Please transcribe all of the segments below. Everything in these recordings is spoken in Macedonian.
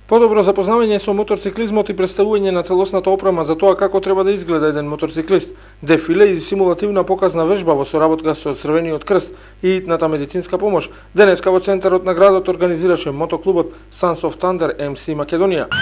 Подобро запознавање со моторциклизмот и представување на целосната опрема за тоа како треба да изгледа еден моторциклист, дефиле и симулативна показна вежба во соработка со Црвениот крст и итната медицинска помош. Денеска во центарот на градот организираше мотоклубот Sons of Thunder MC Македонија.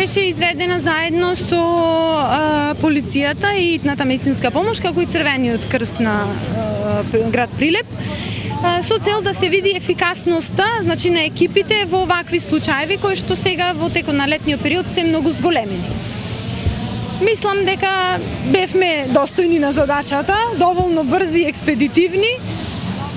Беше изведена заедно со полицијата и итната медицинска помош, како и Црвениот крст на град Прилеп, со цел да се види ефикасноста, значи, на екипите во вакви случаеви кои што сега во текот на летниот период се многу зголемени. Мислам дека бевме достојни на задачата, доволно брзи и експедитивни.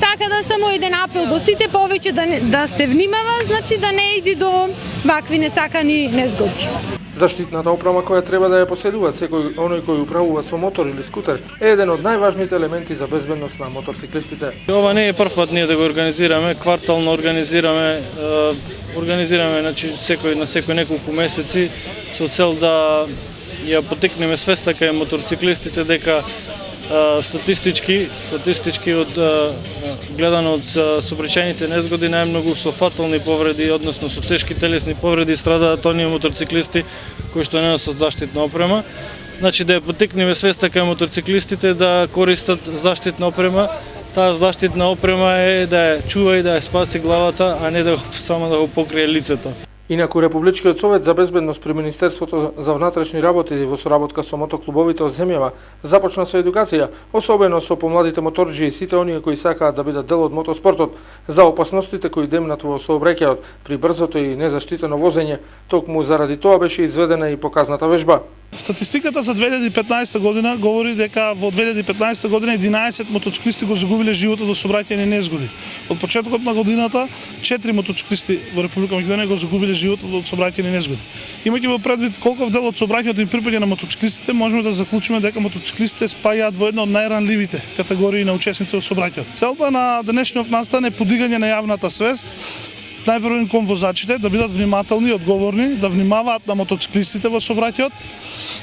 Така да само еден апел до сите повеќе да се внимава, значи да не иди до вакви несакани незгоди. Заштитната опрема која треба да ја поседува секој оној кој управува со мотор или скутер е еден од најважните елементи за безбедност на мотоциклистите. Ова не е прв пат ние да го организираме, квартално организираме значи на секој неколку месеци со цел да ја потикнеме свеста кај моторциклистите дека статистички од гледано од сообраќајните незгоди најмногу со фатални повреди, односно со тешки телесни повреди страдаат оние мотоциклисти кои што не носат заштитна опрема. Значи да ја потикнеме свеста кај мотоциклистите да користат заштитна опрема. Таа заштитна опрема е да ја чува и да ја спаси главата, а не само да го покрие лицето. Инаку Републичкиот совет за безбедност при Министерството за внатрешни работи во соработка со мотоклубовите од земјава започна со едукација, особено со помладите моторџии и сите оние кои сакаат да бидат дел од мотоспортот, за опасностите кои демнат во сообраќајот при брзото и незаштитено возење. Токму заради тоа беше изведена и показната вежба. Статистиката за 2015 година говори дека во 2015 година 11 мотоциклисти го загубиле животот во сообраќајни незгоди. Од почетокот на годината 4 мотоциклисти во Република Македонија го загубиле животот во сообраќајни незгоди. Имајќи во предвид колков дел од сообраќајот им припаѓа на мотоциклистите, можеме да заклучиме дека мотоциклистите спаѓаат во една од најранливите категории на учесници во сообраќајот. Целта на денешниот настан е подигање на јавната свест, најпрво кон возачите да бидат внимателни и одговорни, да внимаваат на мотоциклистите во сообраќајот,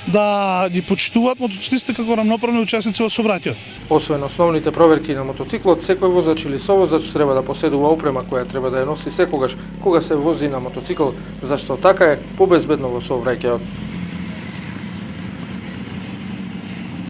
да ги почитуваат мотоциклистите како рамноправни учесници во сообраќајот. Освен основните проверки на мотоциклот, секој возач или совозач треба да поседува опрема која треба да ја носи секогаш кога се вози на мотоцикл, зашто така е побезбедно во сообраќајот.